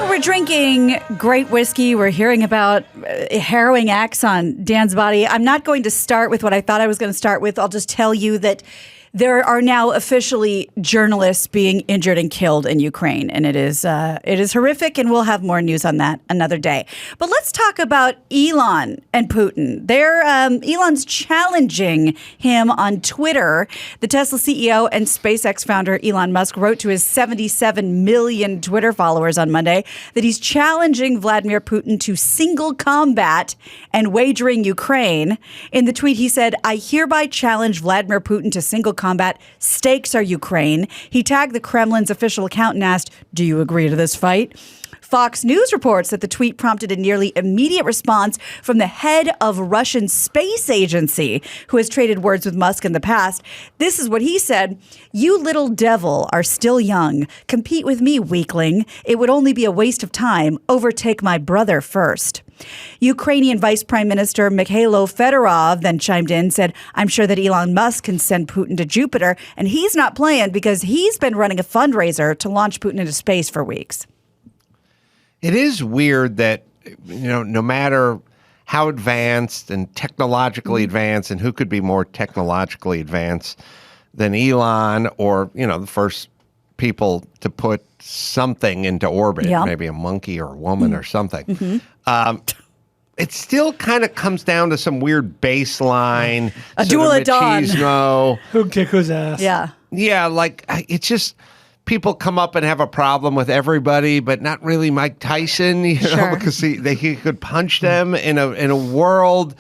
We're drinking great whiskey. We're hearing about harrowing acts on Dan's body. I'm not going to start with what I thought I was going to start with. I'll just tell you that there are now officially journalists being injured and killed in Ukraine, and it is horrific, and we'll have more news on that another day. But let's talk about Elon and Putin. Elon's challenging him on Twitter. The Tesla CEO and SpaceX founder Elon Musk wrote to his 77 million Twitter followers on Monday that he's challenging Vladimir Putin to single combat and wagering Ukraine. In the tweet, he said, "I hereby challenge Vladimir Putin to single combat. Stakes are Ukraine." He tagged the Kremlin's official account and asked, "Do you agree to this fight?" Fox News reports that the tweet prompted a nearly immediate response from the head of Russian space agency, who has traded words with Musk in the past. This is what he said: "You little devil are still young. Compete with me, weakling. It would only be a waste of time. Overtake my brother first." Ukrainian Vice Prime Minister Mikhailo Fedorov then chimed in, said, "I'm sure that Elon Musk can send Putin to Jupiter, and he's not playing because he's been running a fundraiser to launch Putin into space for weeks." It is weird that, no matter how advanced and technologically advanced, and who could be more technologically advanced than Elon or, the first people to put something into orbit, maybe a monkey or a woman or something. It still kind of comes down to some weird baseline. A duel at dawn. Who'd kick whose ass? Yeah. Yeah, it's just people come up and have a problem with everybody, but not really Mike Tyson, because he could punch them in a world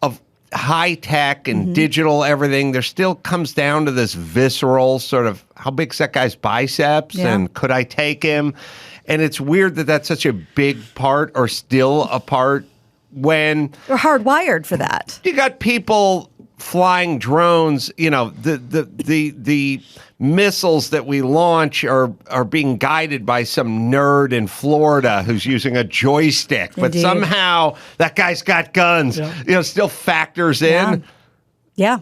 of high tech and digital everything. There still comes down to this visceral sort of, how big's that guy's biceps and could I take him? And it's weird that that's such a big part, or still a part, when we're hardwired for that. You got people flying drones, the missiles that we launch are being guided by some nerd in Florida who's using a joystick, but somehow that guy's got guns, still factors in. Yeah.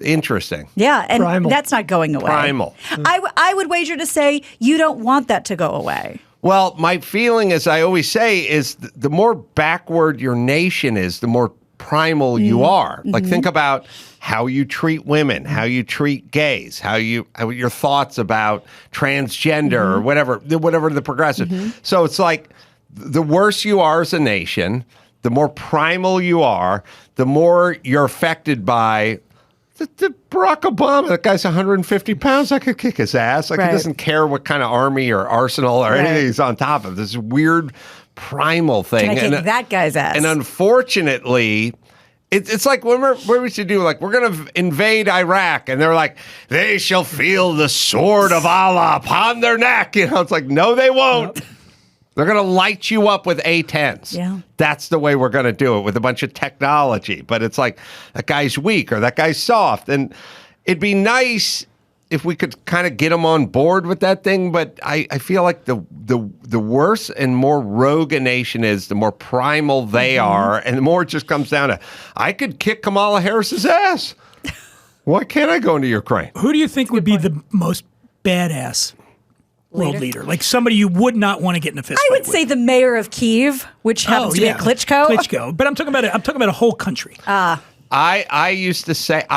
Interesting. Yeah, and Primal. that's not going away. Primal. I would wager to say you don't want that to go away. Well, my feeling, as I always say, is the more backward your nation is, the more primal you are. Like, think about how you treat women, how you treat gays, how your thoughts about transgender or whatever the progressive. So it's like the worse you are as a nation, the more primal you are, the more you're affected by the Barack Obama. That guy's 150 pounds. I could kick his ass. Like, he doesn't care what kind of army or arsenal or anything he's on top of. This weird primal thing. Can I kick that guy's ass? And unfortunately, it's like when we used to do, like, we're going to invade Iraq, and they're like, they shall feel the sword of Allah upon their neck. It's like, no, they won't. Yep. They're going to light you up with A-10s. Yeah. That's the way we're going to do it, with a bunch of technology. But it's like, that guy's weak or that guy's soft. And it'd be nice if we could kind of get them on board with that thing. But I feel like the worse and more rogue a nation is, the more primal they are. And the more it just comes down to, I could kick Kamala Harris's ass. Why can't I go into Ukraine? Who do you think would be the most badass world leader? Like somebody you would not want to get in a fist fight I would say the mayor of Kyiv, which happens to be a Klitschko. Klitschko. But I'm talking about a whole country. I used to say,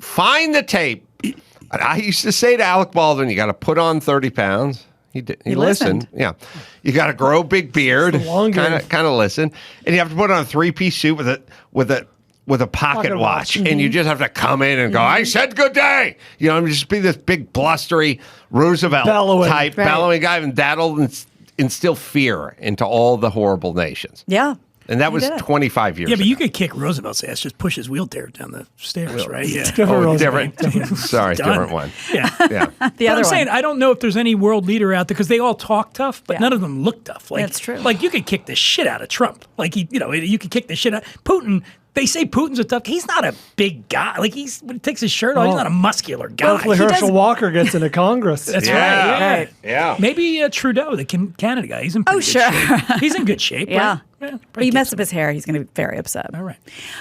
find the tape. I used to say to Alec Baldwin, you got to put on 30 pounds. He listened. Yeah. You got to grow a big beard. Kind of listen. And you have to put on a 3-piece suit with a pocket watch. And you just have to come in and go, I said good day. Just be this big blustery Roosevelt type bellowing guy, and that'll instill fear into all the horrible nations. Yeah. And that was 25 years ago. Yeah, but you could kick Roosevelt's ass, just push his wheelchair down the stairs, right? Yeah. Different. Sorry, different one. Yeah. The other I'm saying, I don't know if there's any world leader out there, because they all talk tough, but none of them look tough. Like, that's true. Like, you could kick the shit out of Trump. Like, you could kick the shit out. Putin, they say Putin's a tough. He's not a big guy. Like, when he takes his shirt off, he's not a muscular guy. Hopefully Herschel Walker gets into Congress. That's right. Yeah. Maybe Trudeau, the Canada guy. He's in pretty good shape. He's in good shape. Yeah. Right? But you mess up his hair, he's going to be very upset. All right.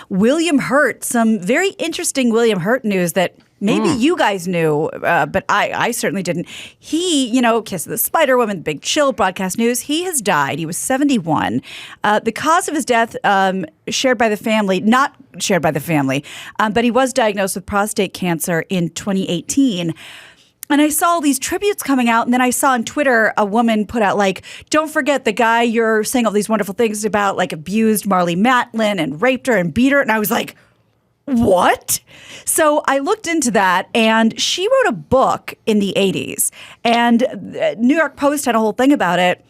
William Hurt, some very interesting William Hurt news that maybe you guys knew, but I certainly didn't. He, Kiss of the Spider Woman, Big Chill, broadcast news. He has died. He was 71. The cause of his death, shared by the family, not shared by the family, but he was diagnosed with prostate cancer in 2018. And I saw all these tributes coming out, and then I saw on Twitter a woman put out, like, don't forget the guy you're saying all these wonderful things about, like, abused Marlee Matlin and raped her and beat her. And I was like, what? So I looked into that, and she wrote a book in the 80s. And New York Post had a whole thing about it.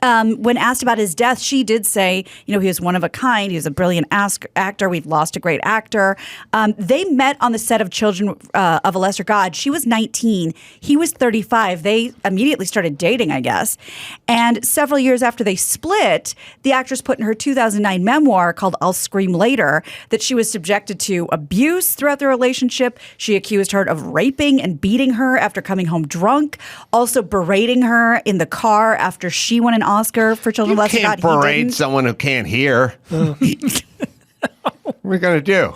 When asked about his death, she did say, he was one of a kind. He was a brilliant actor. We've lost a great actor. They met on the set of Children of a Lesser God. She was 19. He was 35. They immediately started dating, I guess. And several years after they split, the actress put in her 2009 memoir called I'll Scream Later that she was subjected to abuse throughout the relationship. She accused her of raping and beating her after coming home drunk, also berating her in the car after she won an Oscar for Children of Lesser God. You can't berate someone who can't hear. What are we going to do?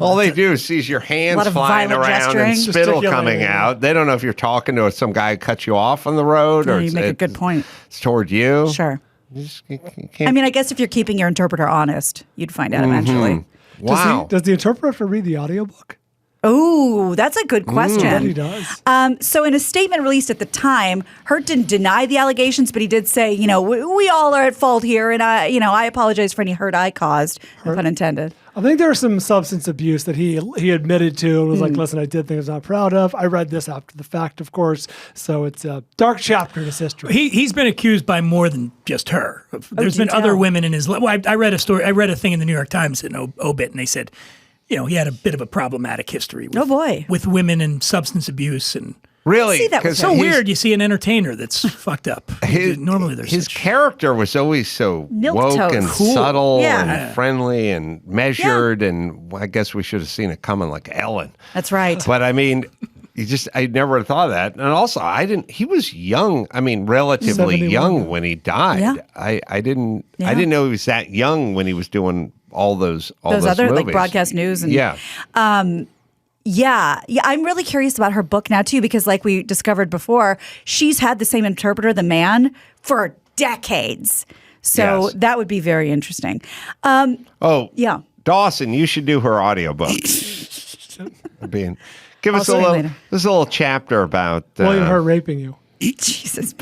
All they do is see your hands flying around and spittle coming out. They don't know if you're talking to some guy who cut you off on the road or you make a good point. It's toward you. Sure. You can't. I mean, I guess if you're keeping your interpreter honest, you'd find out eventually. Wow. Does the interpreter have to read the audiobook? Oh, that's a good question. I bet he does. So in a statement released at the time, Hurt didn't deny the allegations, but he did say, we all are at fault here, and I apologize for any hurt I caused, no pun intended. I think there was some substance abuse that he admitted to and was like, listen, I did things I'm not proud of. I read this after the fact, of course. So it's a dark chapter in his history. He's been accused by more than just her. There's been other women in his life. Well, I read a story. I read a thing in the New York Times, an obit, and they said, he had a bit of a problematic history with women and substance abuse. And really? See, that was so weird. You see an entertainer that's fucked up. Normally there's his character was always so woke and subtle and friendly and measured, and I guess we should have seen it coming like Ellen. That's right. But I mean, I never would have thought of that. And also, he was young. I mean, relatively 71. young when he died. Yeah. I didn't know he was that young when he was doing all those other movies. like broadcast news and Yeah, I'm really curious about her book now too, because like we discovered before, she's had the same interpreter, the man, for decades. So that would be very interesting. Yeah, Dawson, you should do her audiobook. Give us a little chapter about William Hurt raping you. Jesus.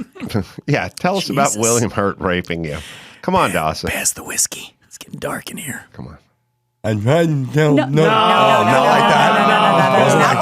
Yeah, tell us about William Hurt raping you. Come on, Dawson. Pass the whiskey. It's getting dark in here. Come on. No, not like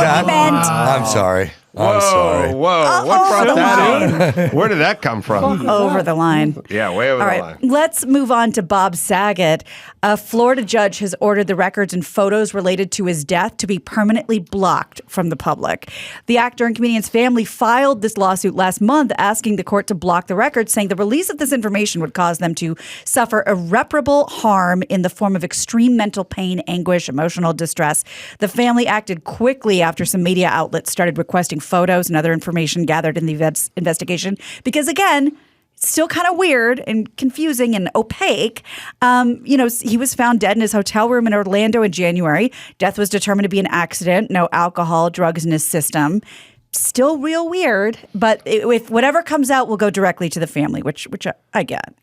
that. I'm sorry. I'm sorry. Whoa, what brought that in? Where did that come from? Over the line. Yeah, way over the line. Let's move on to Bob Saget. A Florida judge has ordered the records and photos related to his death to be permanently blocked from the public. The actor and comedian's family filed this lawsuit last month asking the court to block the records, saying the release of this information would cause them to suffer irreparable harm in the form of extreme mental pain, anguish, emotional distress. The family acted quickly after some media outlets started requesting photos and other information gathered in the investigation because, again, it's still kind of weird and confusing and opaque. He was found dead in his hotel room in Orlando in January. Death was determined to be an accident. No alcohol, drugs in his system. Still real weird, but if whatever comes out will go directly to the family, which I get.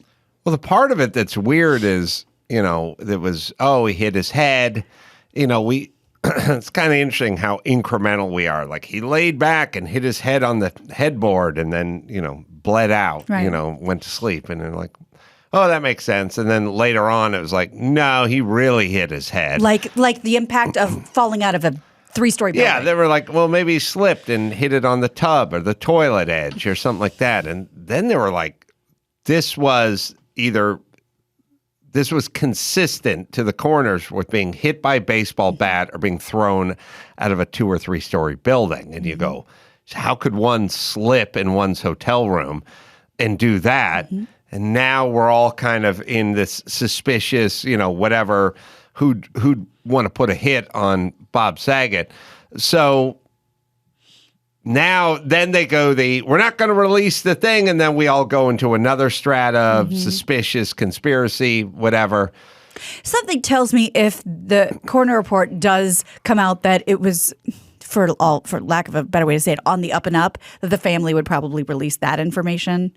Well, the part of it that's weird is, that was, he hit his head. It's kind of interesting how incremental we are. Like he laid back and hit his head on the headboard and then, bled out, went to sleep. And they're like, oh, that makes sense. And then later on, it was like, no, he really hit his head. Like the impact of falling out of a 3-story building. Yeah, they were like, well, maybe he slipped and hit it on the tub or the toilet edge or something like that. And then they were like, this was consistent to the coroners with being hit by a baseball bat or being thrown out of a 2 or 3-story building. And you go, how could one slip in one's hotel room and do that? Mm-hmm. And now we're all kind of in this suspicious, whatever, who'd want to put a hit on Bob Saget. So now, then they go we're not going to release the thing, and then we all go into another strata of suspicious conspiracy, whatever. Something tells me if the coroner report does come out that it was, for lack of a better way to say it, on the up and up, that the family would probably release that information.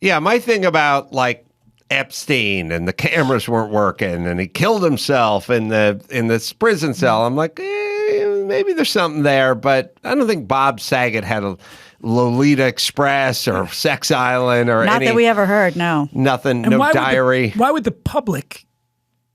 Yeah, my thing about like Epstein and the cameras weren't working and he killed himself in the prison cell. I'm like, maybe there's something there, but I don't think Bob Saget had a Lolita Express or Sex Island or not that we ever heard. No, nothing. And no diary. Why would the public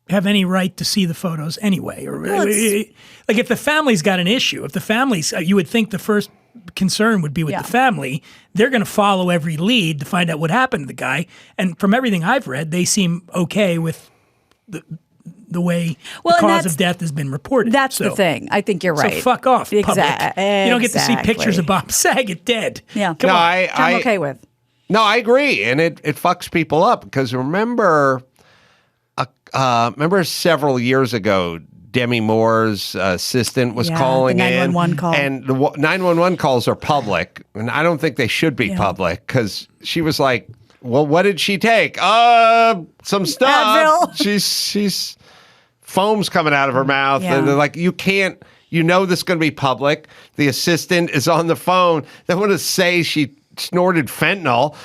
have any right to see the photos anyway? Or like if the family's got an issue, if the family's, you would think the first concern would be with the family. They're going to follow every lead to find out what happened to the guy. And from everything I've read, they seem okay with the way the cause of death has been reported. That's the thing. I think you're right. So fuck off, public. You don't get to see pictures of Bob Saget dead. Yeah. Come on. I'm okay with. No, I agree. And it fucks people up because remember several years ago, Demi Moore's assistant was calling the 911 call. And the 911 calls are public, and I don't think they should be public because she was like, "Well, what did she take? Some stuff. Advil. She's foam's coming out of her mouth, and they're like, you can't. You know this is going to be public. The assistant is on the phone. They want to say she snorted fentanyl.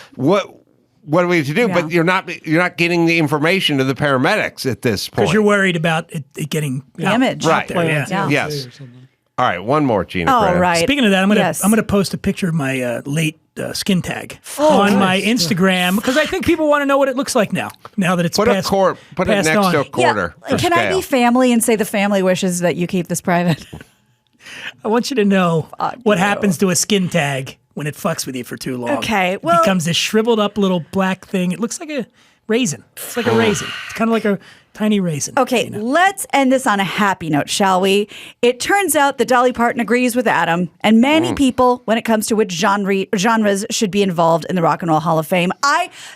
What do we have to do? Yeah. But you're not getting the information to the paramedics at this point. Because you're worried about it getting damaged. Right. There. Yeah. Yes. All right. One more, Gina. Oh, right. Speaking of that, I'm gonna post a picture of my late skin tag on my Instagram because I think people want to know what it looks like now. Now that it's put it next to a quarter. Yeah. Can I be family and say the family wishes that you keep this private? I want you to know what happens to a skin tag when it fucks with you for too long. Okay, it becomes this shriveled up little black thing. It looks like a raisin. It's like a raisin. It's kind of like a tiny raisin. Okay, let's end this on a happy note, shall we? It turns out that Dolly Parton agrees with Adam and many people when it comes to which genres should be involved in the Rock and Roll Hall of Fame.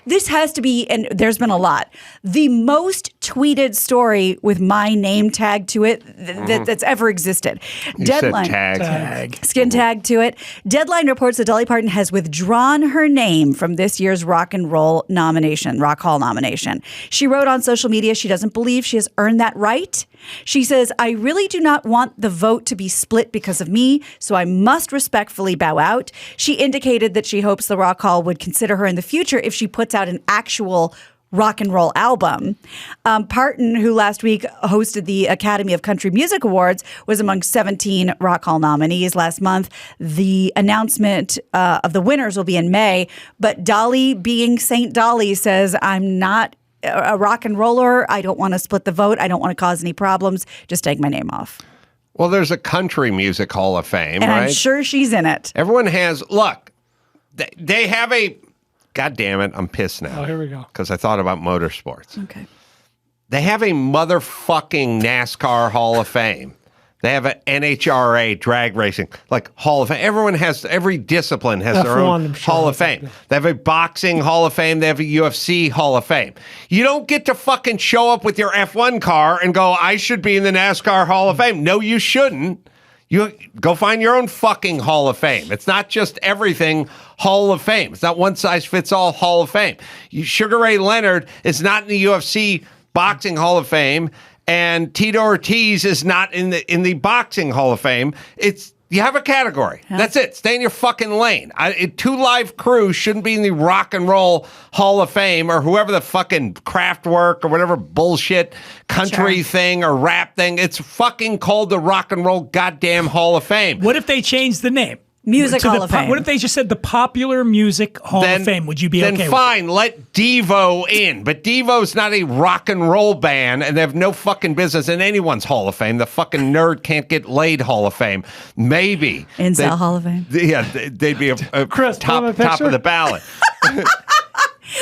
This has to be, and there's been a lot, the most tweeted story with my name tagged to it that's ever existed. You Deadline said tag. Skin tag to it. Deadline reports that Dolly Parton has withdrawn her name from this year's Rock Hall nomination. She wrote on social media she doesn't believe she has earned that right. She says, I really do not want the vote to be split because of me, so I must respectfully bow out. She indicated that she hopes the Rock Hall would consider her in the future if she puts out an actual rock and roll album. Parton, who last week hosted the Academy of Country Music Awards, was among 17 Rock Hall nominees last month. The announcement of the winners will be in May, but Dolly, being Saint Dolly, says, I'm not a rock and roller. I don't want to split the vote. I don't want to cause any problems. Just take my name off. Well, there's a Country Music Hall of Fame, and right? I'm sure she's in it. Everyone has, look, they have a, God damn it, I'm pissed now. Oh, here we go. Because I thought about motorsports. Okay. They have a motherfucking NASCAR Hall of Fame. They have an NHRA drag racing, like Hall of Fame. Every discipline has their own Hall of Fame. They have a boxing Hall of Fame. They have a UFC Hall of Fame. You don't get to fucking show up with your F1 car and go, I should be in the NASCAR Hall of Fame. No, you shouldn't. You go find your own fucking Hall of Fame. It's not just everything Hall of Fame. It's not one size fits all Hall of Fame. Sugar Ray Leonard is not in the UFC Boxing Hall of Fame, and Tito Ortiz is not in the Boxing Hall of Fame. You have a category. Huh? That's it. Stay in your fucking lane. Two Live Crew shouldn't be in the Rock and Roll Hall of Fame or whoever the fucking Kraftwerk or whatever bullshit country thing or rap thing. It's fucking called the Rock and Roll goddamn Hall of Fame. What if they changed the name? Music Hall of Fame. What if they just said the Popular Music Hall of Fame? Would you be okay with it? Then fine, let Devo in. But Devo's not a rock and roll band, and they have no fucking business in anyone's Hall of Fame. The fucking nerd can't get laid Hall of Fame. Maybe. Incel Hall of Fame. Yeah, they'd be a Chris, top of the ballot.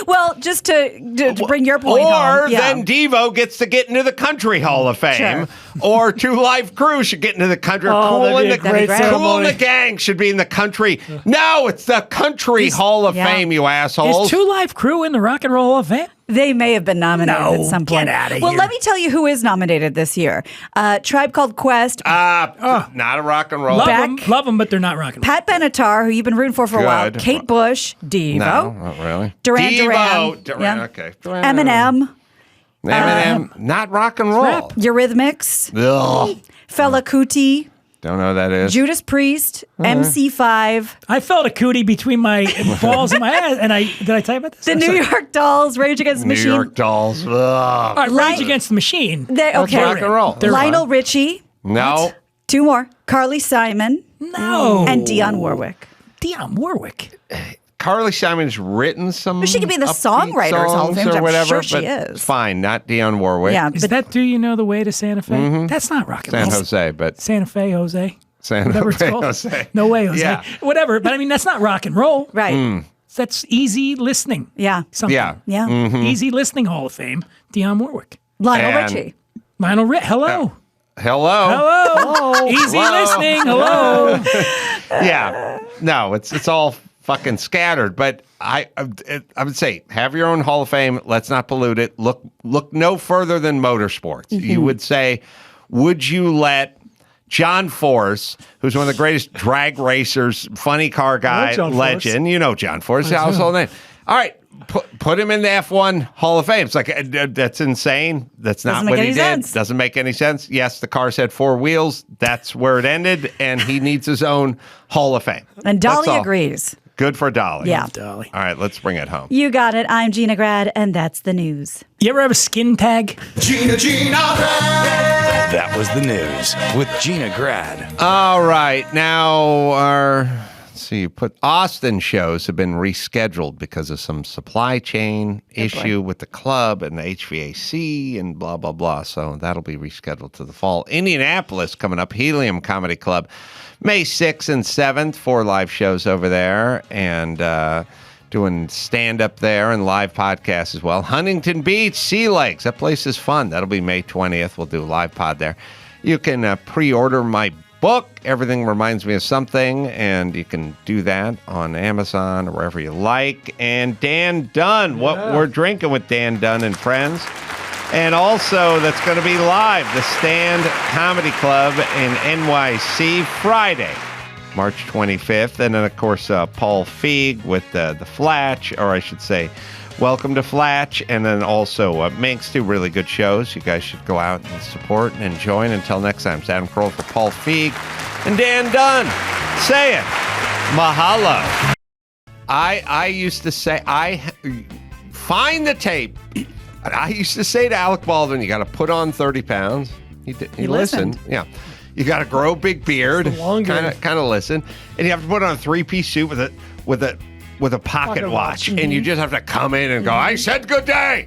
Well, just to bring your point home. Or then Devo gets to get into the Country Hall of Fame. Sure. Or Two Live Crew should get into the Country. Cool and the Gang should be in the Country. No, it's the Country Hall of Fame, you assholes. Is Two Live Crew in the Rock and Roll Hall of Fame? They may have been nominated at some point. Get out of well, here. let me tell you who is nominated this year. Tribe Called Quest, Not a rock and roll. Love them, but they're not rock and roll. Pat Benatar, who you've been rooting for a while, Good. Kate Bush, Devo, No, not really. Duran Devo. Duran, Yeah. yeah. Okay. Eminem, Eminem, not rock and roll. Eurythmics, Ugh. Fela Kuti, Don't know who that is. Judas Priest, MC5, I felt a cootie between my balls and my ass, and did I tell you about this? the I'm New sorry. York Dolls, Rage Against the New Machine. York Dolls. Ugh. All right, Light- Rage Against the Machine. Okay. rock and roll. They're Lionel Richie, No. two more, Carly Simon, No. and Dionne Warwick. Dionne Warwick. Carly Simon's written some. She could be in the upbeat Songwriters Hall of songs Fame, which or I'm whatever, sure she but is. Fine, not Dionne Warwick. Yeah, Is but that Do You Know the Way to Santa Fe? That's not rock and San roll. Jose, but Santa Fe, Jose. San Whatever it's called. Jose. No way, Jose. Yeah. Whatever. But I mean, that's not rock and roll. right. That's easy listening. Yeah. Something. Yeah. Yeah. Easy listening Hall of Fame. Dionne Warwick. Lionel And- Richie. Lionel Rich. Hello. Hello. Hello. Easy Hello. listening. Hello. Yeah. No, it's all fucking scattered. But I would say have your own Hall of Fame. Let's not pollute it. Look no further than motorsports. You would say, would you let John Force, who's one of the greatest drag racers, funny car guy, John Force. legend. You know John Force, household name. All right, put him in the F1 Hall of Fame. It's like, that's insane. That's not Doesn't what make he any did. sense. Doesn't make any sense. Yes, the cars had four wheels. That's where it ended, and he needs his own Hall of Fame. And That's Dolly all. agrees. Good for Dolly. Yeah. Dolly. All right, let's bring it home. You got it. I'm Gina Grad, and that's the news. You ever have a skin tag? That was the news with Gina Grad. All right, now Austin shows have been rescheduled because of some supply chain issue with the club and the HVAC and blah, blah, blah. So that'll be rescheduled to the fall. Indianapolis coming up, Helium Comedy Club, May 6th and 7th, 4 live shows over there and doing stand-up there and live podcasts as well. Huntington Beach, Sea Lakes, that place is fun. That'll be May 20th. We'll do a live pod there. You can pre-order my book, Everything Reminds Me of Something, and you can do that on Amazon or wherever you like. And Dan Dunn, What We're Drinking with Dan Dunn and Friends. And also, that's going to be live, the Stand Comedy Club in NYC, Friday, March 25th. And then, of course, Paul Feig with the Flatch, or I should say, Welcome to Flatch. And then also Minx, 2 really good shows. You guys should go out and support and join. Until next time, it's Adam Carolla for Paul Feig and Dan Dunn saying mahalo. I used to say, find the tape. I used to say to Alec Baldwin, you got to put on 30 pounds. He listened. Yeah. You got to grow a big beard. Kind of listen. And you have to put on a 3-piece suit with a pocket watch. And you just have to come in and go, I said good day.